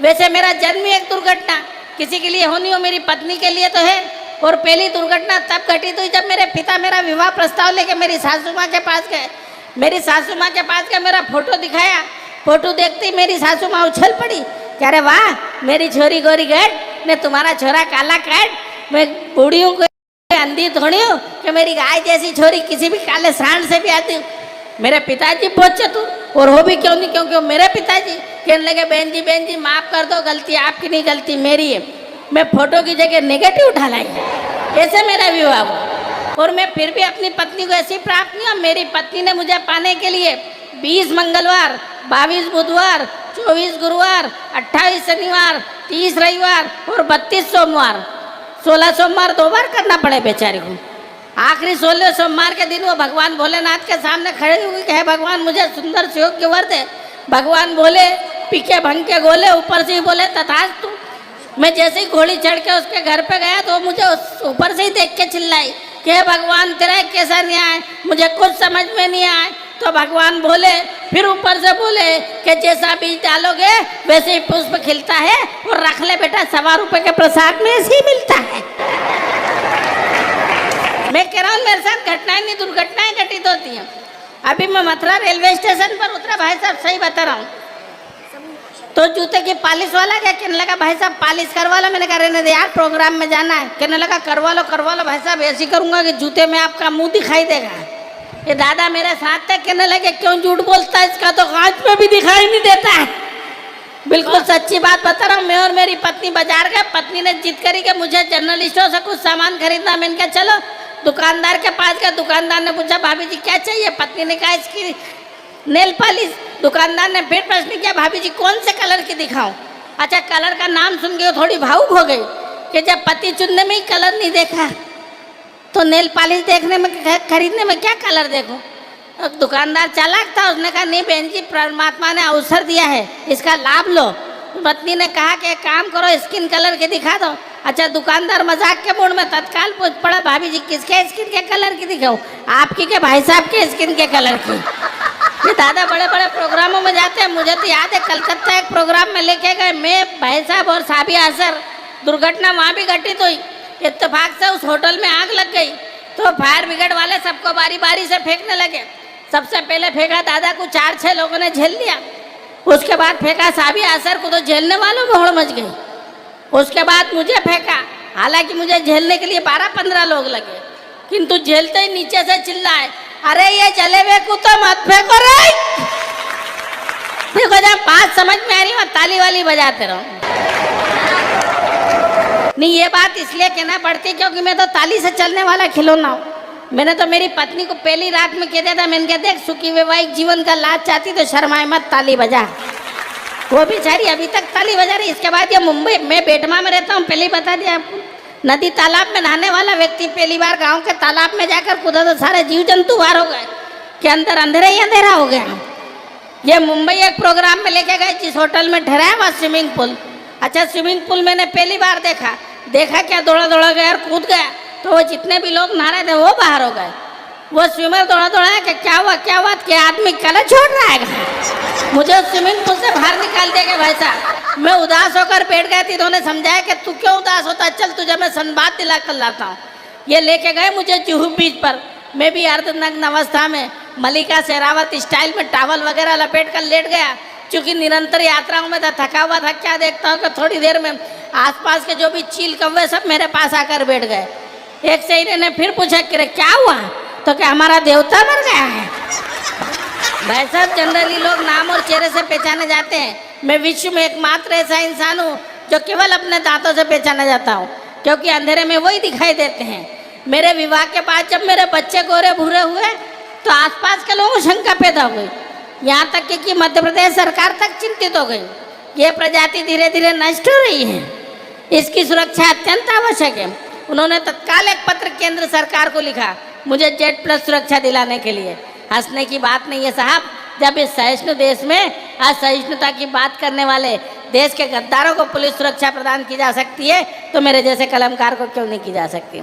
वैसे मेरा जन्म ही एक दुर्घटना किसी के लिए होनी हो, मेरी पत्नी के लिए तो है। और पहली दुर्घटना तब घटित हुई जब मेरे पिता मेरा विवाह प्रस्ताव लेके मेरी सासू माँ के पास गए। मेरी सासू माँ के पास गए, मेरा फोटो दिखाया। फोटो देखते ही मेरी सासू माँ उछल पड़ी, कह रहे वाह मेरी छोरी गोरी गट ने तुम्हारा छोरा काला काट। मैं बूढ़ी हूँ अंधी थोड़ी हूँ कि मेरी गाय जैसी छोरी किसी भी काले सांड से भी आती हूँ। मेरे पिताजी बहुत चतुर, और हो भी क्यों नहीं, क्योंकि मेरे पिताजी कहने लगे बहन जी माफ़ कर दो, गलती आपकी नहीं गलती मेरी है। मैं फोटो की जगह नेगेटिव उठा लाई, ऐसे मेरा विवाह हुआ। और मैं फिर भी अपनी पत्नी को ऐसी प्राप्त नहीं हुआ। मेरी पत्नी ने मुझे पाने के लिए 20 मंगलवार, 22 बुधवार, 24 गुरुवार, 28 शनिवार, 30 रविवार और 32 सोमवार, 16 सोमवार 2 बार करना पड़े बेचारे को। आखिरी 16 सोमवार के दिन वो भगवान भोलेनाथ के सामने खड़े हुए कहे भगवान मुझे सुंदर सुयोग के वर दे। भगवान बोले पीके भंग के गोले, ऊपर से ही बोले तथास्तु। मैं जैसे ही घोड़ी चढ़ के उसके घर पे गया तो मुझे ऊपर से ही देख के चिल्लाई कि भगवान तेरा कैसा न्याय, मुझे कुछ समझ में नहीं आए। तो भगवान बोले, फिर ऊपर से बोले कि जैसा बीज डालोगे वैसे ही पुष्प खिलता है, और रख ले बेटा 1.25 रुपए के प्रसाद में ऐसे ही मिलता है। मैं कह रहा हूँ मेरे साथ घटनाएं नहीं दुर्घटनाएं घटित होती हैं। अभी मैं मथुरा रेलवे स्टेशन पर उतरा, भाई साहब सही बता रहा हूँ, तो जूते की पालिश वाला क्या कहने लगा भाई साहब पालिश करवा लो। मैंने कहा रहने दे यार प्रोग्राम में जाना है। कहने लगा करवा लो भाई साहब, ऐसी करूंगा कि जूते में आपका मुंह दिखाई देगा। ये दादा मेरे साथ थे, कहने लगे क्यों झूठ बोलता है, इसका तो कांच में भी दिखाई नहीं देता है। बिल्कुल सच्ची बात बता रहा हूँ। मैं और मेरी पत्नी बाजार गए, पत्नी ने जिद करी कि मुझे जनरल स्टोर से कुछ सामान खरीदना। मैंने कहा चलो। दुकानदार के पास गए, दुकानदार ने पूछा भाभी जी क्या चाहिए। पत्नी ने कहा इसकी नेल पॉलिश। दुकानदार ने फिर प्रश्न किया भाभी जी कौन से कलर की दिखाऊं। अच्छा कलर का नाम सुन के थोड़ी भावुक हो गई कि जब पति चुनने में ही कलर नहीं देखा तो नेल पॉलिश देखने में खरीदने में क्या कलर देखो। दुकानदार चालाक था, उसने कहा नहीं बहन जी परमात्मा ने अवसर दिया है, इसका लाभ लो। पत्नी ने कहा कि एक काम करो स्किन कलर के दिखा दो। अच्छा दुकानदार मजाक के मूड में तत्काल पूछ पड़ा भाभी जी किसके स्किन के कलर की दिखाऊं, आपकी के भाई साहब के स्किन के कलर की। ये दादा बड़े बड़े प्रोग्रामों में जाते हैं। मुझे तो याद है कलकत्ता एक प्रोग्राम में लेके गए, मैं भाई साहब और साबिया असर। दुर्घटना वहाँ भी घटित हुई। इत्तेफाक से उस होटल में आग लग गई तो फायर ब्रिगेड वाले सबको बारी बारी से फेंकने लगे। सबसे पहले फेंका दादा को, 4-6 लोगों ने झेल लिया। उसके बाद फेंका साबिया असर को, तो झेलने वालों में होड़ मच गई। उसके बाद मुझे फेंका, हालांकि मुझे झेलने के लिए 12-15 लोग लगे, किंतु झेलते ही नीचे से चिल्लाए अरे ये जले हुए को तो मत फेंको रे। देखो जब बात समझ में आ रही है ताली वाली बजाते रहो। नहीं ये बात इसलिए कहना पड़ती क्योंकि मैं तो ताली से चलने वाला खिलौना हूँ। मैंने तो मेरी पत्नी को पहली रात में कह दिया था, मैंने कहा देख सुखी वैवाहिक जीवन का लाभ चाहती तो शर्माए मत, ताली बजा। वो बेचारी अभी तक ताली बजा रही। इसके बाद ये मुंबई, मैं बेटमा में रहता हूँ, पहले ही बता दिया आपको। नदी तालाब में नहाने वाला व्यक्ति पहली बार गांव के तालाब में जाकर कूदा तो सारे जीव जंतु बाहर हो गए कि अंदर अंधेरा ही अंधेरा हो गया। ये मुंबई एक प्रोग्राम में लेके गए, जिस होटल में ठहराया वहाँ स्विमिंग पूल। अच्छा स्विमिंग पूल मैंने पहली बार देखा क्या दौड़ा दौड़ा गया और कूद गया, तो वो जितने भी लोग नहा रहे थे वो बाहर हो गए। वो स्विमर दौड़ा दौड़ा कि क्या हुआ क्या आदमी कलर छोड़ रहा है। मुझे स्विमिंग पूल से बाहर निकाल दिया भाई साहब। मैं उदास होकर बैठ गई थी, इन्होंने समझाया कि तू क्यों उदास होता, चल तुझे मैं संवाद दिला कर लाता हूँ। ये लेके गए मुझे जुहू बीच पर। मैं भी अर्धनग्न अवस्था में मलिका शेरावत स्टाइल में टावल वगैरह लपेट कर लेट गया। चूँकि निरंतर यात्राओं में था, थका हुआ था। क्या देखता हूँ कि थोड़ी देर में आसपास के जो भी चील कौवे सब मेरे पास आकर बैठ गए। एक सहेली ने फिर पूछा कि क्या हुआ, तो क्या हमारा देवता मर गया है। भाई साहब जनरली लोग नाम और चेहरे से पहचाने जाते हैं। मैं विश्व में एकमात्र ऐसा इंसान हूँ जो केवल अपने दांतों से पहचाना जाता हूँ, क्योंकि अंधेरे में वही दिखाई देते हैं। मेरे विवाह के बाद जब मेरे बच्चे गोरे भूरे हुए तो आसपास के लोगों को शंका पैदा हुई, यहाँ तक कि मध्य प्रदेश सरकार तक चिंतित हो गई। ये प्रजाति धीरे धीरे नष्ट हो रही है, इसकी सुरक्षा अत्यंत आवश्यक है। उन्होंने तत्काल एक पत्र केंद्र सरकार को लिखा मुझे Z+ सुरक्षा दिलाने के लिए। हंसने की बात नहीं है साहब, जब इस सहिष्णु देश में असहिष्णुता की बात करने वाले देश के गद्दारों को पुलिस सुरक्षा प्रदान की जा सकती है तो मेरे जैसे कलमकार को क्यों नहीं की जा सकती।